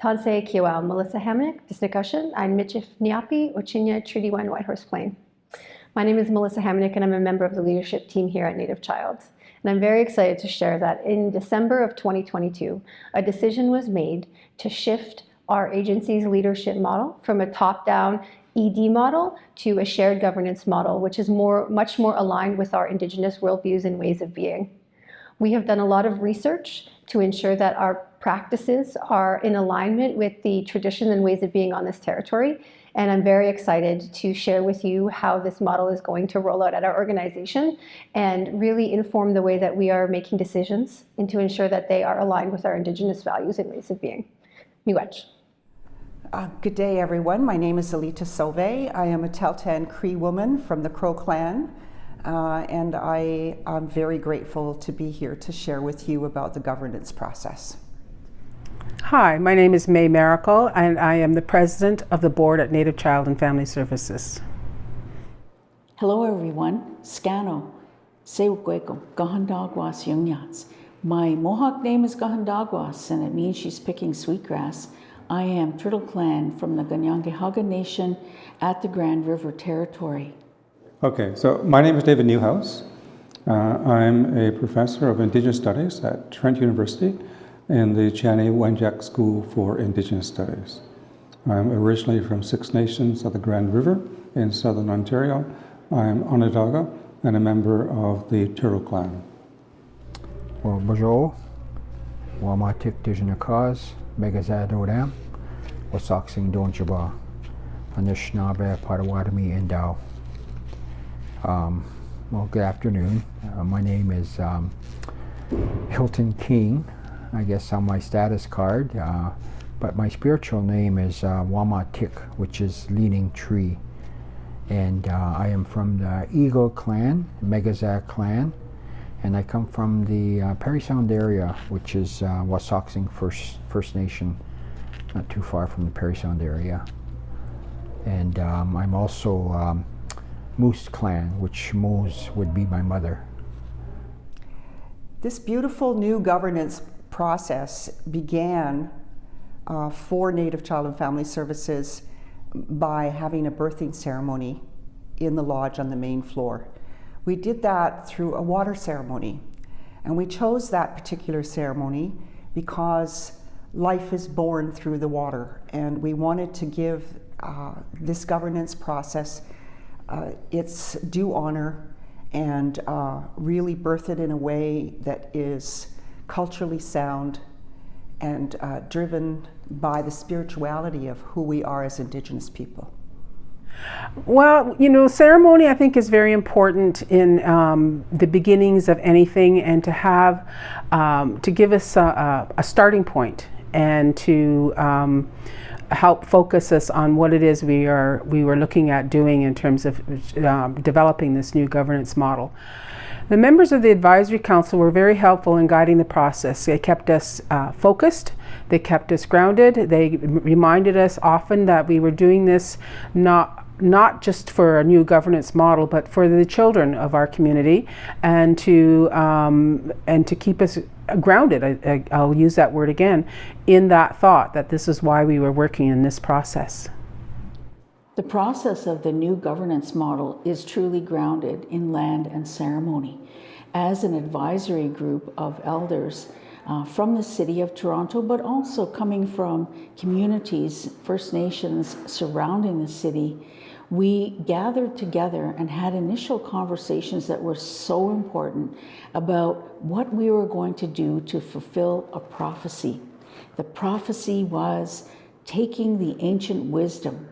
Tansei Kiwao, Melissa Hamnick, Disnikashin, I'm Michif Niapi, Ochinya Treaty 1 Whitehorse Plain. My name is Melissa Hamnick and I'm a member of the leadership team here at Native Child. And I'm very excited to share that in December of 2022, a decision was made to shift our agency's leadership model from a top-down ED model to a shared governance model, which is much more aligned with our Indigenous worldviews and ways of being. We have done a lot of research to ensure that our practices are in alignment with the tradition and ways of being on this territory. And I'm very excited to share with you how this model is going to roll out at our organization and really inform the way that we are making decisions and to ensure that they are aligned with our Indigenous values and ways of being. Miigwech. Good day, everyone. My name is Alita Sauvé. I am a Tahltan Cree woman from the Crow clan. And I am very grateful to be here to share with you about the governance process. Hi, my name is May Miracle, and I am the president of the board at Native Child and Family Services. Hello, everyone. Scano, Sewukweko, Gahandagwas Yungyats. My Mohawk name is Gahandagwas, and it means she's picking sweetgrass. I am Turtle Clan from the Ganyangehaga Nation at the Grand River Territory. Okay, so my name is David Newhouse. I'm a professor of Indigenous Studies at Trent University in the Chani Wenjack School for Indigenous Studies. I'm originally from Six Nations of the Grand River in southern Ontario. I'm Onondaga and a member of the Turtle Clan. Well, bonjour. Wamatik Dijinakaz, Megazadodam, Wasaksing Donjaba, Anishinaabe, Potawatomi, and Dao. Well, good afternoon. My name is Hilton King, I guess on my status card, but my spiritual name is Wamatik, which is leaning tree. And I am from the Eagle clan, Megazak clan, and I come from the Parry Sound area, which is Wasaksing First Nation, not too far from the Parry Sound area. And I'm also Moose clan, which Moose would be my mother. This beautiful new governance process began for Native Child and Family Services by having a birthing ceremony in the lodge on the main floor. We did that through a water ceremony, and we chose that particular ceremony because life is born through the water, and we wanted to give this governance process its due honor and really birth it in a way that is culturally sound and driven by the spirituality of who we are as Indigenous people. Well, you know, ceremony I think is very important in the beginnings of anything, and to have, to give us a starting point and to help focus us on what it is we were looking at doing in terms of developing this new governance model. The members of the Advisory Council were very helpful in guiding the process. They kept us focused, they kept us grounded, they reminded us often that we were doing this not just for a new governance model, but for the children of our community, and to keep us grounded, I'll use that word again, in that thought that this is why we were working in this process. The process of the new governance model is truly grounded in land and ceremony. As an advisory group of elders from the City of Toronto, but also coming from communities, First Nations surrounding the city, we gathered together and had initial conversations that were so important about what we were going to do to fulfill a prophecy. The prophecy was taking the ancient wisdom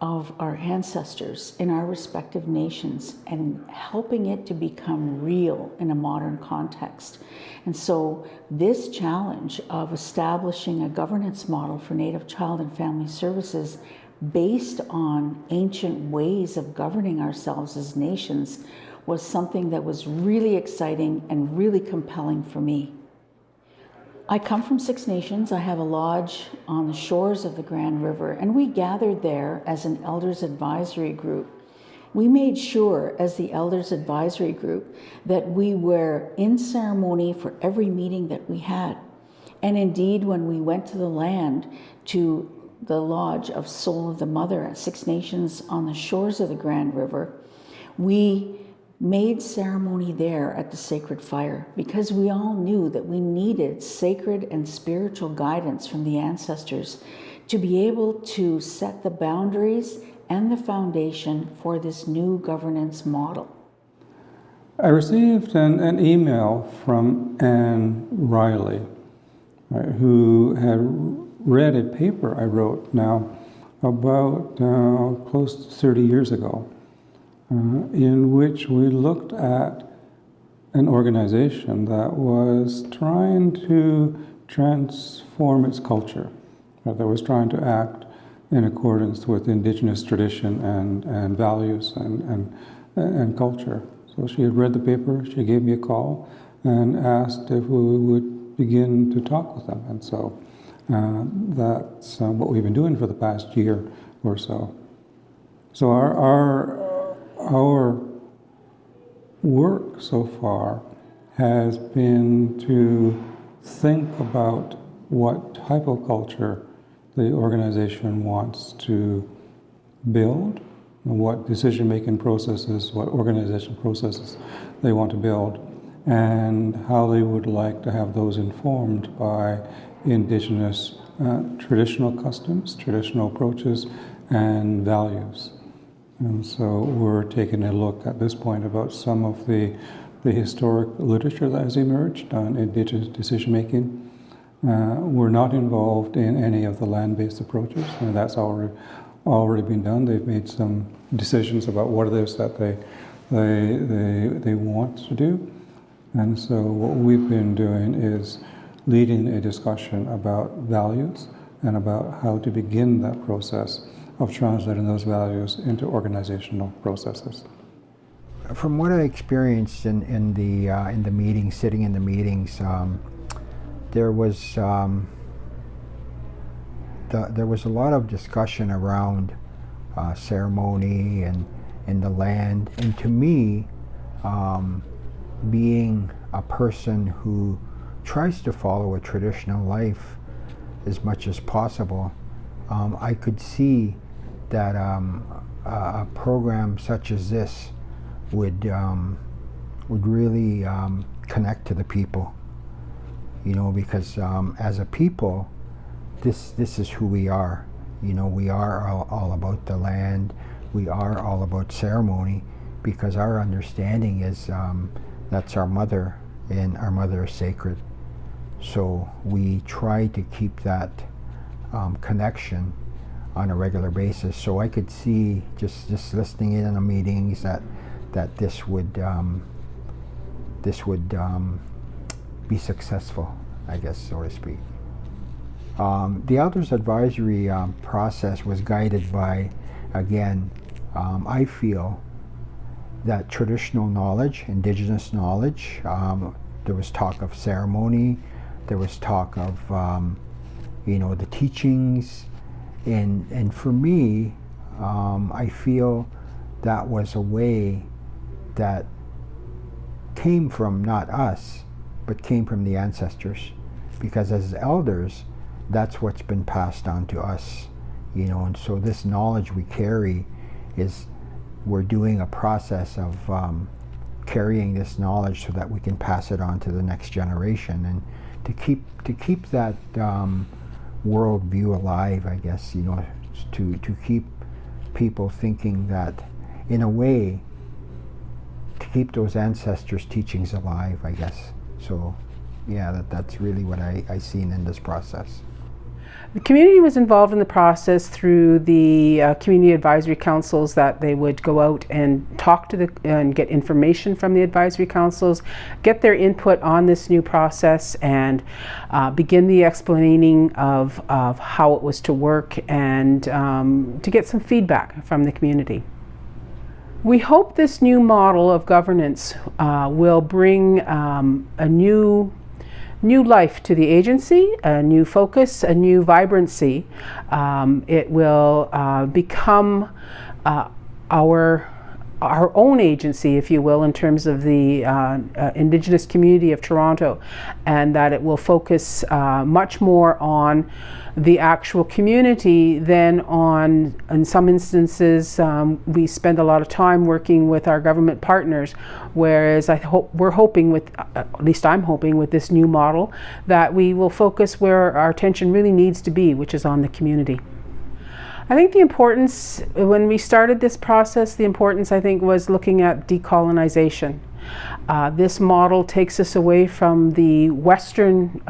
of our ancestors in our respective nations and helping it to become real in a modern context. And so this challenge of establishing a governance model for Native Child and Family Services based on ancient ways of governing ourselves as nations was something that was really exciting and really compelling for me. I come from Six Nations. I have a lodge on the shores of the Grand River, and we gathered there as an Elders Advisory Group. We made sure as the Elders Advisory Group that we were in ceremony for every meeting that we had. And indeed, when we went to the land, to the lodge of Soul of the Mother at Six Nations on the shores of the Grand River, we made ceremony there at the sacred fire because we all knew that we needed sacred and spiritual guidance from the ancestors to be able to set the boundaries and the foundation for this new governance model. I received an email from Anne Riley, right, who had read a paper I wrote now about close to 30 years ago, in which we looked at an organization that was trying to transform its culture, that was trying to act in accordance with Indigenous tradition and values and culture. So she had read the paper, she gave me a call and asked if we would begin to talk with them. And so that's what we've been doing for the past year or so. So our work so far has been to think about what type of culture the organization wants to build, and what decision-making processes, what organization processes they want to build, and how they would like to have those informed by Indigenous traditional customs, traditional approaches, and values. And so we're taking a look at this point about some of the historic literature that has emerged on Indigenous decision-making. We're not involved in any of the land-based approaches, and that's already been done. They've made some decisions about what it is that they want to do. And so what we've been doing is leading a discussion about values and about how to begin that process of translating those values into organizational processes. From what I experienced in the meetings, sitting in the meetings, there was a lot of discussion around ceremony and the land. And to me, being a person who tries to follow a traditional life as much as possible, I could see that a program such as this would really connect to the people, you know, because as a people, this is who we are. You know, we are all about the land. We are all about ceremony, because our understanding is that's our mother, and our mother is sacred. So we try to keep that connection on a regular basis. So I could see, just listening in on the meetings, that this would be successful, I guess, so to speak. The Elders Advisory process was guided by, again, I feel that traditional knowledge, Indigenous knowledge. There was talk of ceremony, there was talk of the teachings, and for me, I feel that was a way that came from not us, but came from the ancestors, because as elders, that's what's been passed on to us, you know. And so this knowledge we carry is, we're doing a process of carrying this knowledge so that we can pass it on to the next generation, and to keep that world view alive, I guess, you know, to keep people thinking that, in a way, to keep those ancestors' teachings alive, I guess. So yeah, that's really what I seen in this process. The community was involved in the process through the community advisory councils, that they would go out and talk to and get information from the advisory councils, get their input on this new process, and begin the explaining of how it was to work, and to get some feedback from the community. We hope this new model of governance will bring a new life to the agency, a new focus, a new vibrancy. It will become our our own agency, if you will, in terms of the Indigenous community of Toronto, and that it will focus much more on the actual community than on, in some instances, we spend a lot of time working with our government partners, whereas we're hoping with, at least I'm hoping with this new model, that we will focus where our attention really needs to be, which is on the community. I think the importance, when we started this process, the importance I think was looking at decolonization. This model takes us away from the Western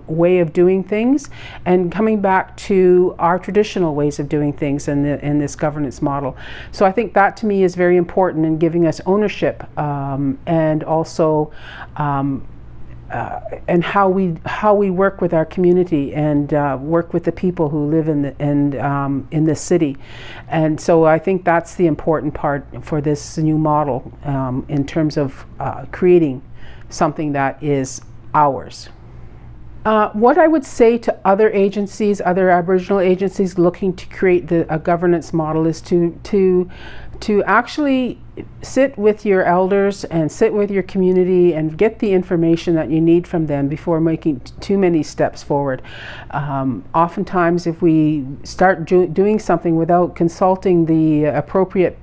way of doing things and coming back to our traditional ways of doing things in this governance model. So I think that to me is very important in giving us ownership and also and how we work with our community and work with the people who live in this city. And so I think that's the important part for this new model in terms of creating something that is ours. What I would say to other agencies, other Aboriginal agencies looking to create a governance model is to actually sit with your elders and sit with your community and get the information that you need from them before making too many steps forward. Oftentimes, if we start doing something without consulting the appropriate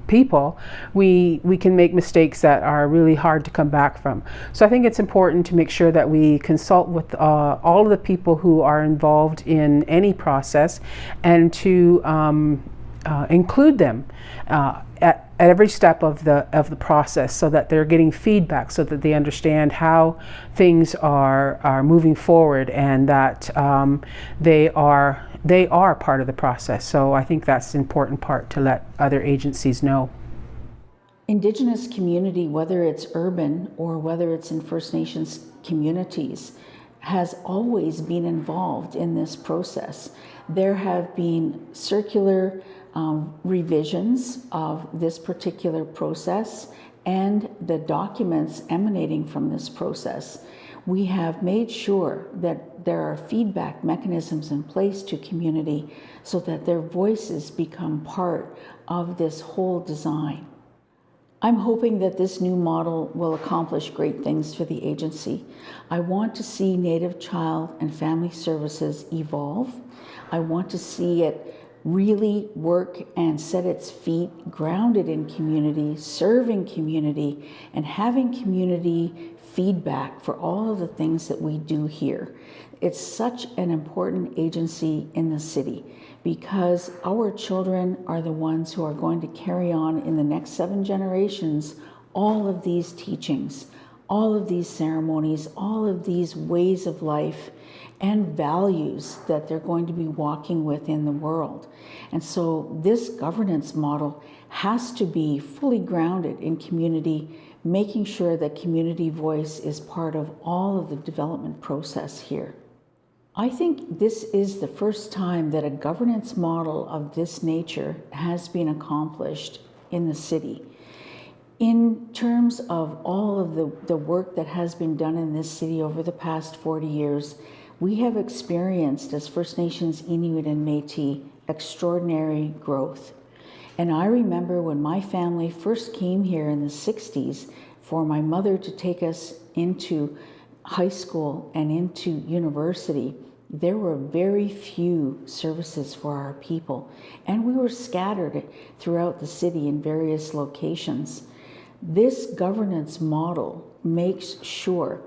people, we can make mistakes that are really hard to come back from. So I think it's important to make sure that we consult with all of the people who are involved in any process, and to include them at every step of the process, so that they're getting feedback, so that they understand how things are moving forward, and that they are part of the process. So I think that's an important part to let other agencies know. Indigenous community, whether it's urban or whether it's in First Nations communities, has always been involved in this process. There have been circular revisions of this particular process and the documents emanating from this process. We have made sure that there are feedback mechanisms in place to community so that their voices become part of this whole design. I'm hoping that this new model will accomplish great things for the agency. I want to see Native Child and Family Services evolve. I want to see it really work and set its feet grounded in community, serving community, and having community feedback for all of the things that we do here. It's such an important agency in the city because our children are the ones who are going to carry on in the next 7 generations all of these teachings, all of these ceremonies, all of these ways of life and values that they're going to be walking with in the world. And so this governance model has to be fully grounded in community, making sure that community voice is part of all of the development process here. I think this is the first time that a governance model of this nature has been accomplished in the city. In terms of all of the work that has been done in this city over the past 40 years, we have experienced, as First Nations, Inuit, and Métis, extraordinary growth. And I remember when my family first came here in the 60s, for my mother to take us into high school and into university, there were very few services for our people. And we were scattered throughout the city in various locations. This governance model makes sure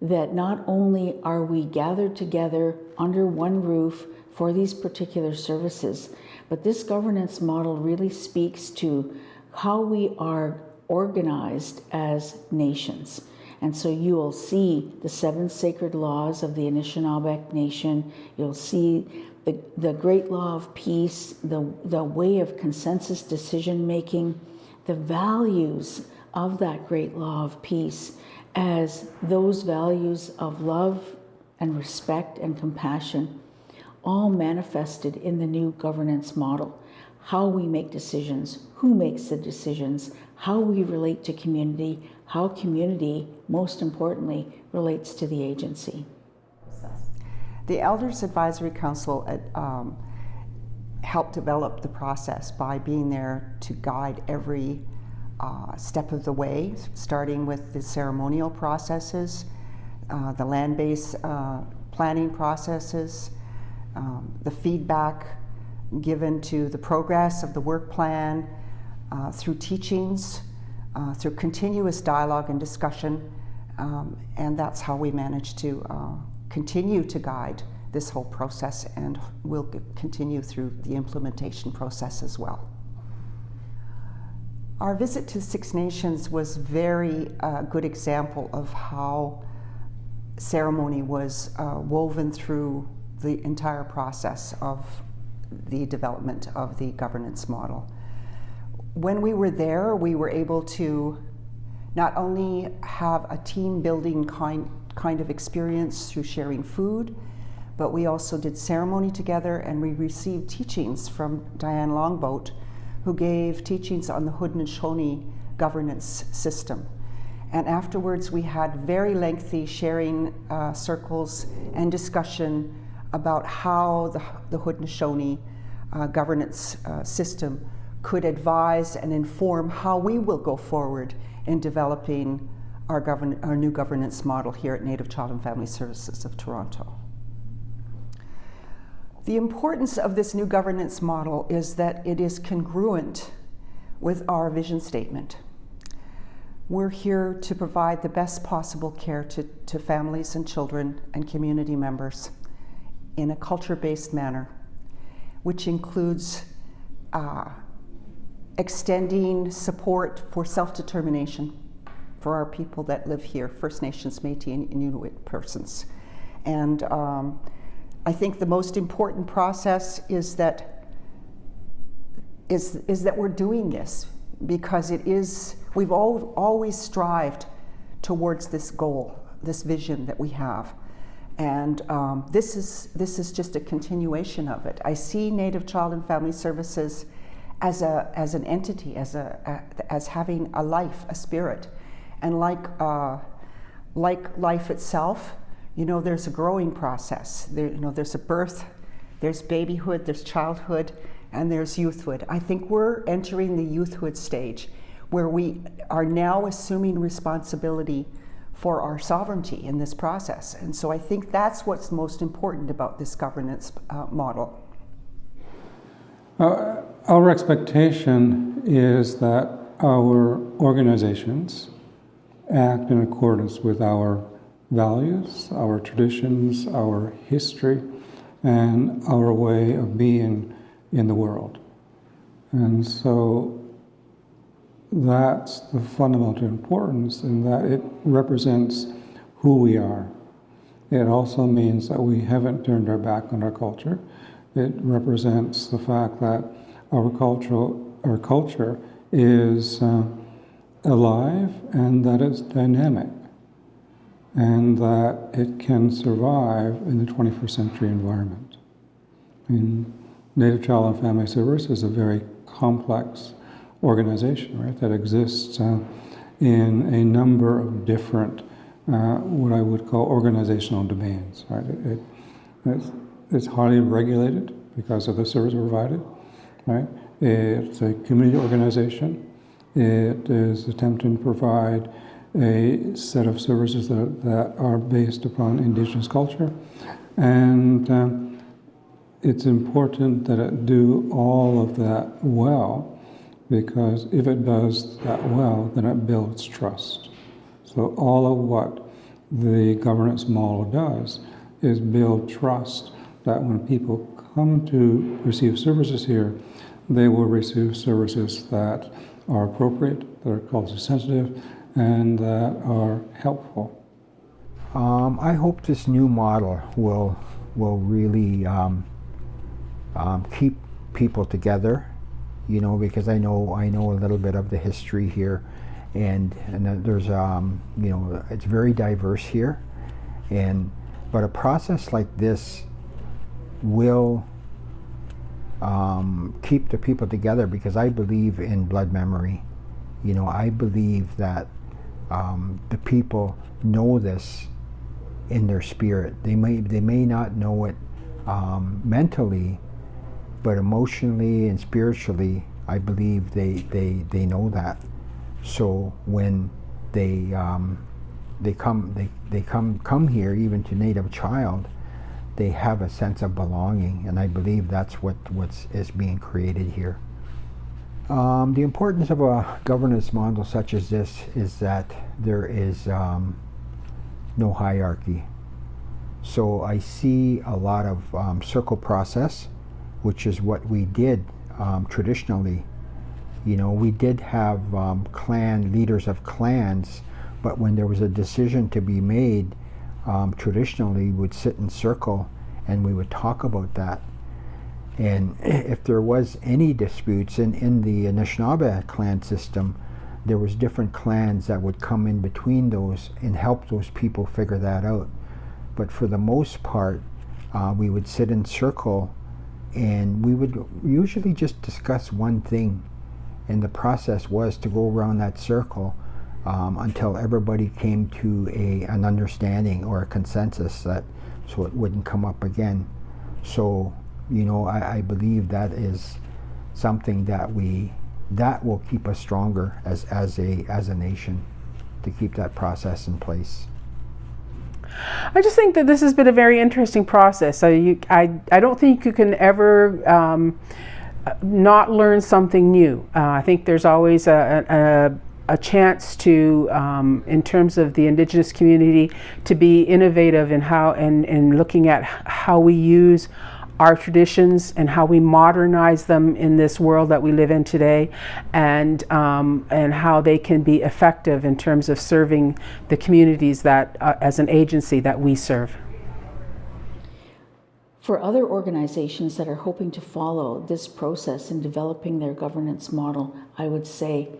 that not only are we gathered together under one roof for these particular services, but this governance model really speaks to how we are organized as nations. And so you will see the 7 sacred laws of the Anishinaabe Nation. You'll see the great law of peace, the way of consensus decision making, the values of that great law of peace as those values of love and respect and compassion, all manifested in the new governance model. How we make decisions, who makes the decisions, how we relate to community, how community, most importantly, relates to the agency. The Elders Advisory Council helped develop the process by being there to guide every step of the way, starting with the ceremonial processes, the land-based planning processes, the feedback given to the progress of the work plan, through teachings, through continuous dialogue and discussion, and that's how we managed to continue to guide this whole process, and will continue through the implementation process as well. Our visit to Six Nations was very good example of how ceremony was woven through the entire process of the development of the governance model. When we were there, we were able to not only have a team building kind of experience through sharing food, but we also did ceremony together, and we received teachings from Diane Longboat, who gave teachings on the Haudenosaunee governance system. And afterwards we had very lengthy sharing circles and discussion about how the Haudenosaunee governance system could advise and inform how we will go forward in developing our new governance model here at Native Child and Family Services of Toronto. The importance of this new governance model is that it is congruent with our vision statement. We're here to provide the best possible care to families and children and community members in a culture-based manner, which includes extending support for self-determination for our people that live here, First Nations, Métis, and Inuit persons. And I think the most important process is that we're doing this because we've always strived towards this goal, this vision that we have. And this is just a continuation of it. I see Native Child and Family Services as an entity, as having a life, a spirit. And like life itself, there's a growing process. There's a birth, there's babyhood, there's childhood, and there's youthhood. I think we're entering the youthhood stage, where we are now assuming responsibility for our sovereignty in this process. And so I think that's what's most important about this governance model. Our expectation is that our organizations act in accordance with our values, our traditions, our history, and our way of being in the world. And so that's the fundamental importance, in that it represents who we are. It also means that we haven't turned our back on our culture. It represents the fact that our culture is alive, and that it's dynamic, and that it can survive in the 21st century environment. Native Child and Family Services is a very complex organization, right, that exists in a number of different, what I would call organizational domains, right? It's highly regulated because of the service provided, right? It's a community organization. It is attempting to provide a set of services that are based upon Indigenous culture. And it's important that it do all of that well, because if it does that well, then it builds trust. So all of what the governance model does is build trust that when people come to receive services here, they will receive services that are appropriate, that are culturally sensitive, and that are helpful. I hope this new model will really keep people together, because I know a little bit of the history here, and there's it's very diverse here, but a process like this will keep the people together, because I believe in blood memory. I believe that the people know this in their spirit. They may not know it mentally, but emotionally and spiritually, I believe they know that. So when they come here, even to Native Child, they have a sense of belonging, and I believe that's what's being created here. The importance of a governance model such as this is that there is no hierarchy. So I see a lot of circle process, which is what we did traditionally. You know, we did have clan leaders of clans, but when there was a decision to be made, traditionally we would sit in circle and we would talk about that. And if there was any disputes in the Anishinaabe clan system, there was different clans that would come in between those and help those people figure that out. But for the most part, we would sit in circle and we would usually just discuss one thing. And the process was to go around that circle until everybody came to an understanding or a consensus, that so it wouldn't come up again. So, you know, I believe that is something that will keep us stronger as a nation, to keep that process in place. I just think that this has been a very interesting process. I don't think you can ever not learn something new. I think there's always a chance to, in terms of the Indigenous community, to be innovative in how and looking at how we use our traditions and how we modernize them in this world that we live in today, and how they can be effective in terms of serving the communities that, as an agency, that we serve. For other organizations that are hoping to follow this process in developing their governance model, I would say,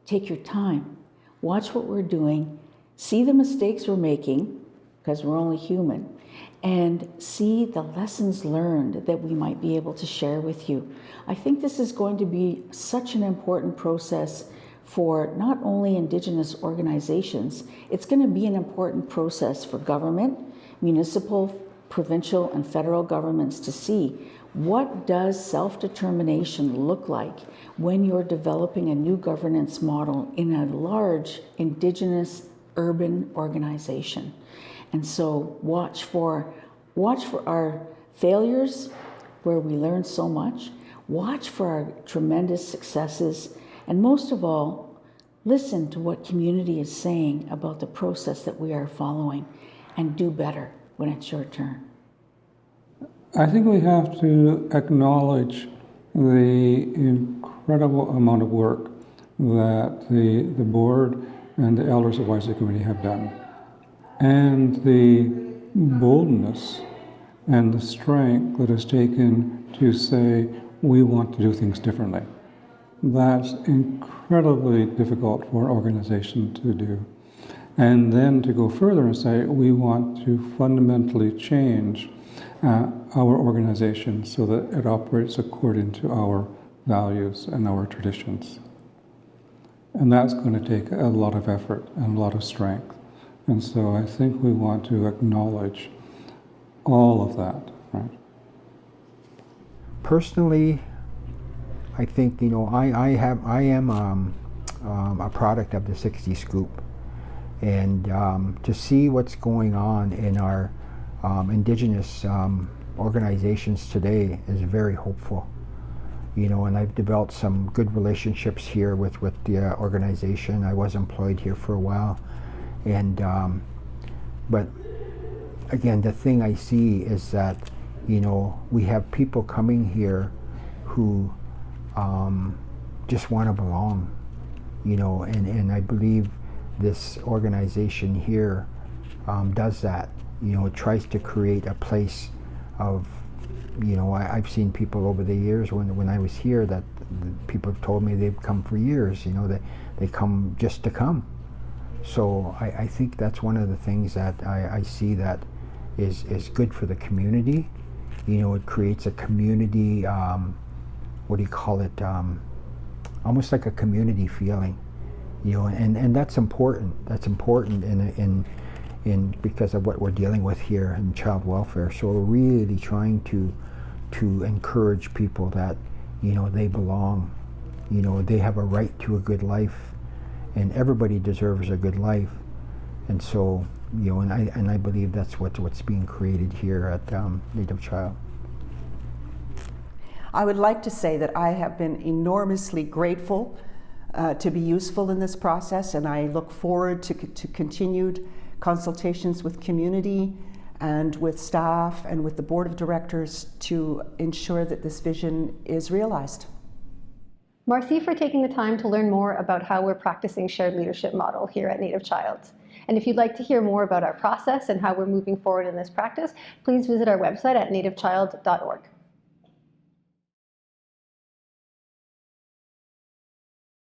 take your time, watch what we're doing, see the mistakes we're making, because we're only human, and see the lessons learned that we might be able to share with you. I think this is going to be such an important process for not only Indigenous organizations, it's going to be an important process for government, municipal, provincial, and federal governments to see what does self-determination look like when you're developing a new governance model in a large Indigenous urban organization. And so watch for our failures, where we learn so much, watch for our tremendous successes, and most of all, listen to what community is saying about the process that we are following, and do better when it's your turn. I think we have to acknowledge the incredible amount of work that the board and the Elders Advisory Committee have done, and the boldness and the strength that is taken to say, we want to do things differently. That's incredibly difficult for an organization to do. And then to go further and say, we want to fundamentally change our organization so that it operates according to our values and our traditions. And that's going to take a lot of effort and a lot of strength. And so I think we want to acknowledge all of that, right? Personally, I think, you know, I am a product of the 60 Scoop, and to see what's going on in our Indigenous organizations today is very hopeful. You know, and I've developed some good relationships here with the organization. I was employed here for a while, and but again, the thing I see is that, you know, we have people coming here who just want to belong, you know, and I believe this organization here does that. You know, it tries to create a place of, you know, I've seen people over the years when I was here that people have told me they've come for years, you know, they come just to come. So I think that's one of the things that I see that is good for the community. You know, it creates a community, what do you call it, almost like a community feeling, you know, and that's important. That's important in because of what we're dealing with here in child welfare. So we're really trying to to encourage people that, you know, they belong, you know, they have a right to a good life, and everybody deserves a good life. And so, you know, and I believe that's what's being created here at Native Child. I would like to say that I have been enormously grateful to be useful in this process, and I look forward to continued consultations with community and with staff and with the board of directors to ensure that this vision is realized. Marcy for taking the time to learn more about how we're practicing shared leadership model here at Native Child. And if you'd like to hear more about our process and how we're moving forward in this practice, please visit our website at nativechild.org.